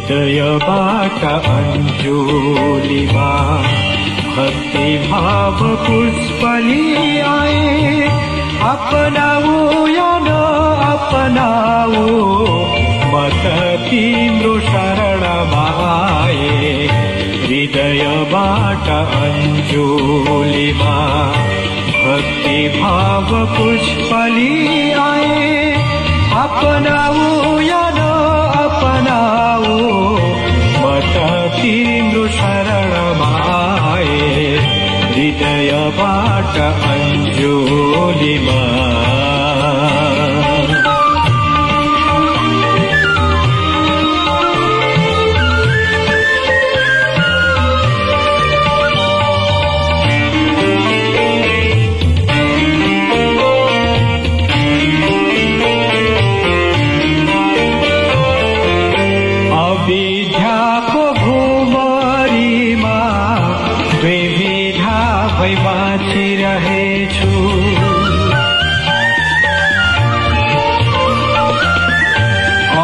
हृदयबाट अञ्जुलीमा भक्ति भाव पुष्पली आए। अपनाऊ या न अपनाऊ म त तिम्रो शरणमा आए। हृदयबाट अञ्जुलीमा भक्ति भाव पुष्पली आए। अपनाऊ या न अपनाऊ म त तिम्रो शरणमा आए। हृदयबाट अञ्जुलीमा विद्याको भुमरीमा द्विविधा भई बाँचिरहेछु।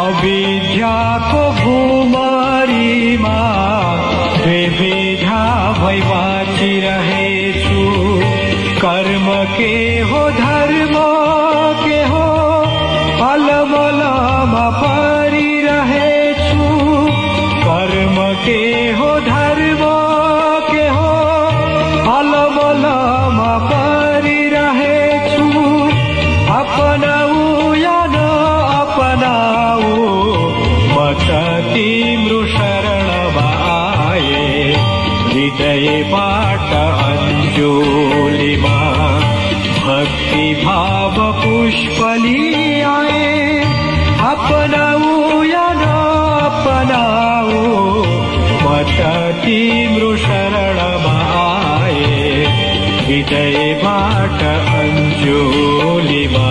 अविद्याको भुमरीमा द्विविधा भई बाँचिरहेछु। कर्म के हो धर्म के हो अलमलमा परिरहेछु। कर्म के हो धर्म के हो अलमलमा परिरहेछु। अपनाऊ या न अपनाऊ म त तिम्रो शरणमा आए। हृदयबाट अञ्जुलीमा भक्ति भाव पुष्पली आए। अपनाऊ या न अपनाऊ म त तिम्रो शरणमा आए। हृदयबाट अञ्जुलीमा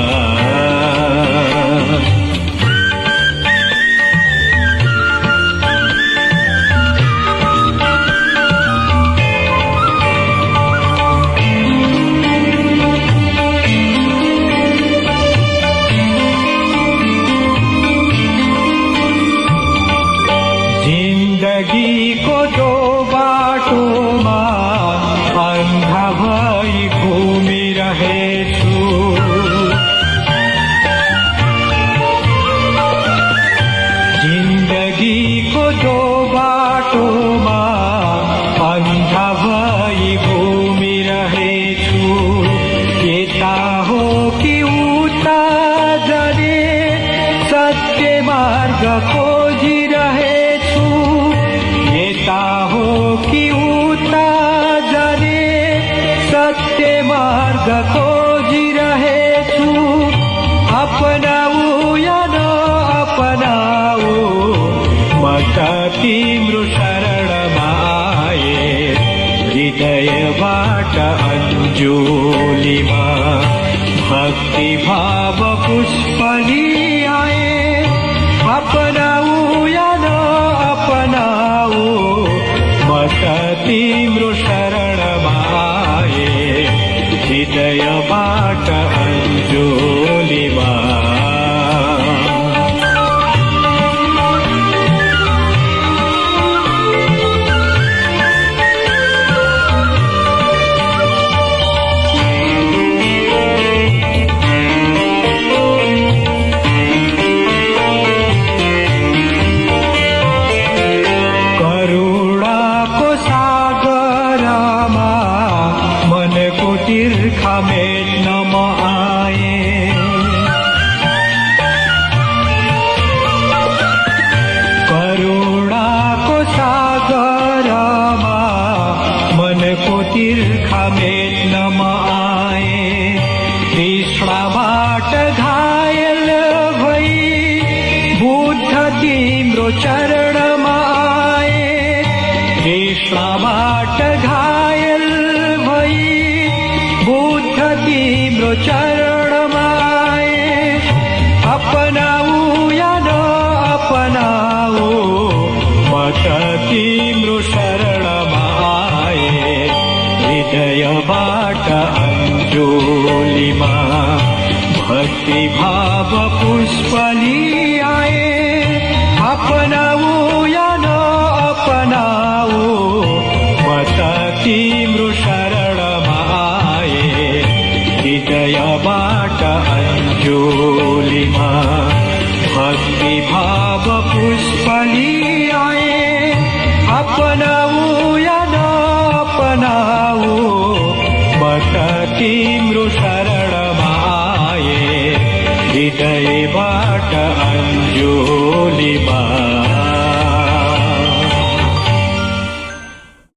जिन्दगीको दो बाटोमा अन्धा भई घुमिरहेछु। जिन्दगीको दो बाटोमा अन्धा भई घुमिरहेछु। यता हो कि उता जाने सत्य मार्ग खोजिरहेछु। यता हो कि उता जाने सत्य मार्ग खोजिरहेछु। अपनाऊ या न अपनाऊ म त तिम्रो शरणमा आए। हृदयबाट अञ्जुलीमा भक्ति भाव पुष्पली आए। अपनाऊ या न अपनाऊ म त तिम्रो शरणमा आए। हृदयबाट अञ्जुलीमा तिर्खा मेट्न म आए। करुणाको सागरमा मनको तिर्खा मेट्न म आए। तृष्णाबाट घायल भई बुद्ध तिम्रो चरणमा आए। तृष्णाबाट घायल भई बुद्ध तिम्रो चरणमा आए। अपनाऊ या न अपनाऊ म त तिम्रो शरणमा आए। हृदयबाट अञ्जुलीमा भक्ति भाव पुष्पली आए। अपनाऊ या हृदय बाट अंजोलीमा भक्ति भाव पुष्पली आए अपनाऊया अपनाऊ मठ तिम्रो शरणमा आए हृदय बाट अंजोलीमा